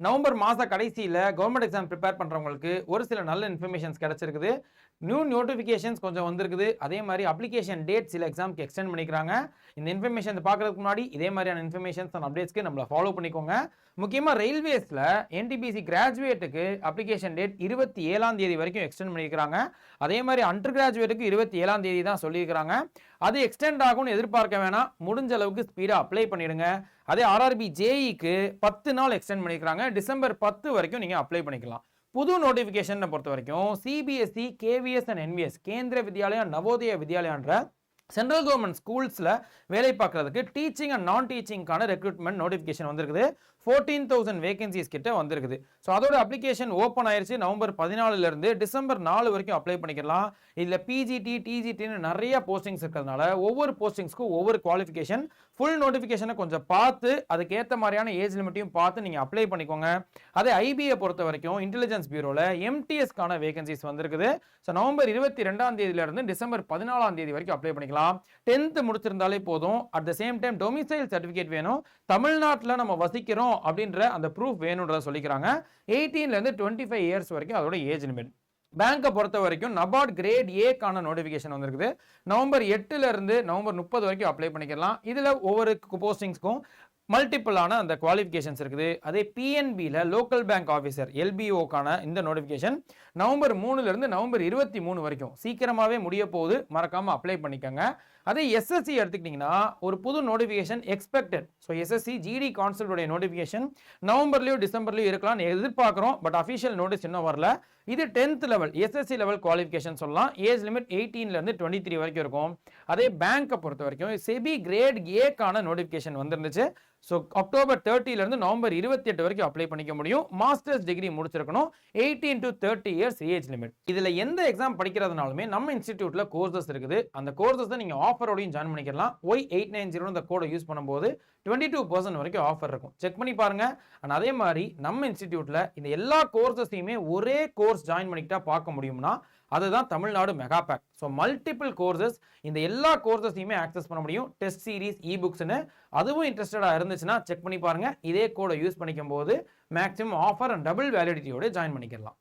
November மாத கடைசியில் government exam prepare பண்ணுறவங்களுக்கு ஒரு சில நல்ல இன்ஃபர்மேஷன்ஸ் கிடச்சிருக்குது. நியூ நோட்டிஃபிகேஷன்ஸ் கொஞ்சம் வந்திருக்குது. அதே மாதிரி அப்ளிகேஷன் டேட் சில எக்ஸாம்க்கு எக்ஸ்டெண்ட் பண்ணிக்கிறாங்க. இந்த இன்ஃபர்மேஷன் பார்க்கறதுக்கு முன்னாடி இதே மாதிரியான இன்ஃபர்மேஷன்ஸ் அண்ட் அப்டேட்ஸ்க்கு நம்மளை ஃபாலோ பண்ணிக்கோங்க. முக்கியமாக ரயில்வேஸில் என்டிபிசி கிராஜுவேட்டுக்கு அப்ளிகேஷன் டேட் 27ஆம் தேதி வரைக்கும் எக்ஸ்டெண்ட் பண்ணியிருக்கிறாங்க. அதே மாதிரி அண்டர் கிராஜுவேட்டுக்கு 27ஆம் தேதி தான் சொல்லியிருக்கிறாங்க. அது எக்ஸ்டெண்ட் ஆகும்னு எதிர்பார்க்க வேணாம். முடிஞ்ச அளவுக்கு ஸ்பீடாக அப்ளை பண்ணிடுங்க. அதே ஆர்ஆர்பி ஜேஇக்கு 10 நாள் எக்ஸ்டெண்ட் பண்ணியிருக்காங்க. டிசம்பர் 10 வரைக்கும் நீங்கள் அப்ளை பண்ணிக்கலாம். புது நோட்டிஃபிகேஷனை பொறுத்த வரைக்கும் சிபிஎஸ்இ, கேவிஎஸ் அண்ட் என்விஎஸ் கேந்திர வித்யாலயா நவோதயா வித்யாலயான்ற சென்ட்ரல் கவர்மெண்ட் ஸ்கூல்ஸில் வேலை பார்க்கறதுக்கு டீச்சிங் அண்ட் நான் டீச்சிங்கான ரெக்ரூட்மெண்ட் நோட்டிஃபிகேஷன் வந்திருக்குது. 14,000 வேகன்சிஸ் கிட்ட வந்திருக்குது. ஸோ அதோட அப்ளிகேஷன் ஓப்பன் ஆயிருச்சு. நவம்பர் 14 டிசம்பர் 4 வரைக்கும் அப்ளை பண்ணிக்கலாம். இதில் பிஜிடி, டிஜிடின்னு நிறைய போஸ்டிங்ஸ் இருக்கிறதுனால ஒவ்வொரு போஸ்டிங்ஸ்க்கும் ஒவ்வொரு குவாலிஃபிகேஷன். ஃபுல் நோட்டிஃபிகேஷனை கொஞ்சம் பார்த்து அதுக்கேற்ற மாதிரியான ஏஜ் லிமிட்டையும் பார்த்து நீங்கள் அப்ளை பண்ணிக்கோங்க. அதே ஐபிஏ பொறுத்த வரைக்கும் இன்டெலிஜென்ஸ் பியூரோவில் எம்டிஎஸ்க்கான வேகன்சிஸ் வந்திருக்குது. ஸோ நவம்பர் 22ஆம் தேதியிலிருந்து டிசம்பர் 14ஆம் தேதி வரைக்கும் அப்ளை பண்ணிக்கலாம். 10th முடிச்சிருந்தாலே போதும். At the same time domicile certificate வேணும். தமிழ்நாட்டில் நம்ம வசிக்கிறோம் அப்படின்ற அந்த ப்ரூஃப் வேணும்ன்றத சொல்லிக்கிறாங்க. 18 to 25 இயர்ஸ் வரைக்கும் அதோட ஏஜ் லிமிட். பேங்கை பொறுத்த வரைக்கும் நபார்ட் கிரேட் ஏக்கான நோட்டிஃபிகேஷன் வந்திருக்குது. நவம்பர் 8 நவம்பர் 30 வரைக்கும் அப்ளை பண்ணிக்கலாம். இதில் ஒவ்வொரு போஸ்டிங்ஸ்க்கும் மல்டிபிளான அந்த குவாலிஃபிகேஷன்ஸ் இருக்குது. அதே பிஎன்பியில் லோக்கல் பேங்க் ஆஃபீஸர் எல்பிஓக்கான இந்த நோட்டிஃபிகேஷன் நவம்பர் 3 நவம்பர் 23 வரைக்கும் சீக்கிரமாகவே முடிய போகுது. மறக்காமல் அப்ளை பண்ணிக்கோங்க. அதே எஸ்எஸ்சி எடுத்துக்கிட்டிங்கன்னா ஒரு புது notification expected. So SSC GD கான்ஸ்டபிளுடைய நோட்டிஃபிகேஷன் நவம்பர்லேயோ டிசம்பர்லேயோ இருக்கலாம்னு எதிர்பார்க்குறோம். பட் அஃபிஷியல் நோட்டீஸ் இன்னும் வரல. இது 10th level SSC level qualification சொல்லலாம். ஏஜ் லிமிட் 18 to 23 வரைக்கும் இருக்கும். அதே பேங்கை பொறுத்த வரைக்கும் செபி கிரேட் ஏக்கான நோட்டிஃபிகேஷன் வந்துருந்துச்சு. ஸோ அக்டோபர் 30 நவம்பர் 28 வரைக்கும் அப்ளை பண்ணிக்க முடியும். மாஸ்டர்ஸ் டிகிரி முடிச்சிருக்கணும். 18 to 30 இயர்ஸ் ஏஜ் லிமிட். இதில் எந்த எக்ஸாம் படிக்கிறதுனாலுமே நம்ம இன்ஸ்டிடியூட்டில் கோர்சஸ் இருக்குது. அந்த கோர்சஸை நீங்கள் ஆஃபரோடையும் ஜாயின் பண்ணிக்கலாம். Y890 இந்த கோடை யூஸ் பண்ணும்போது 22% வரைக்கும் ஆஃபர் இருக்கும். செக் பண்ணி பாருங்க. அண்ட் அதே மாதிரி நம்ம இன்ஸ்டிடியூட்டில் இந்த எல்லா கோர்சஸையுமே ஒரே கோர்ஸ் ஜாயின் பண்ணிக்கிட்டா பார்க்க முடியும்னா அதுதான் Tamil Nadu mega back. So multiple courses இந்த எல்லா கோர்சஸையுமே ஆக்சஸ் பண்ண முடியும். டெஸ்ட் சீரிஸ், இபுக்ஸ்னு அதுவும் இன்ட்ரெஸ்டடாக இருந்துச்சுன்னா செக் பண்ணி பாருங்க. இதே கோடை யூஸ் பண்ணிக்கும் போது மேக்ஸிமம் ஆஃபர் அண்ட் டபுள் வேலிடிட்டியோட ஜாயின் பண்ணிக்கலாம்.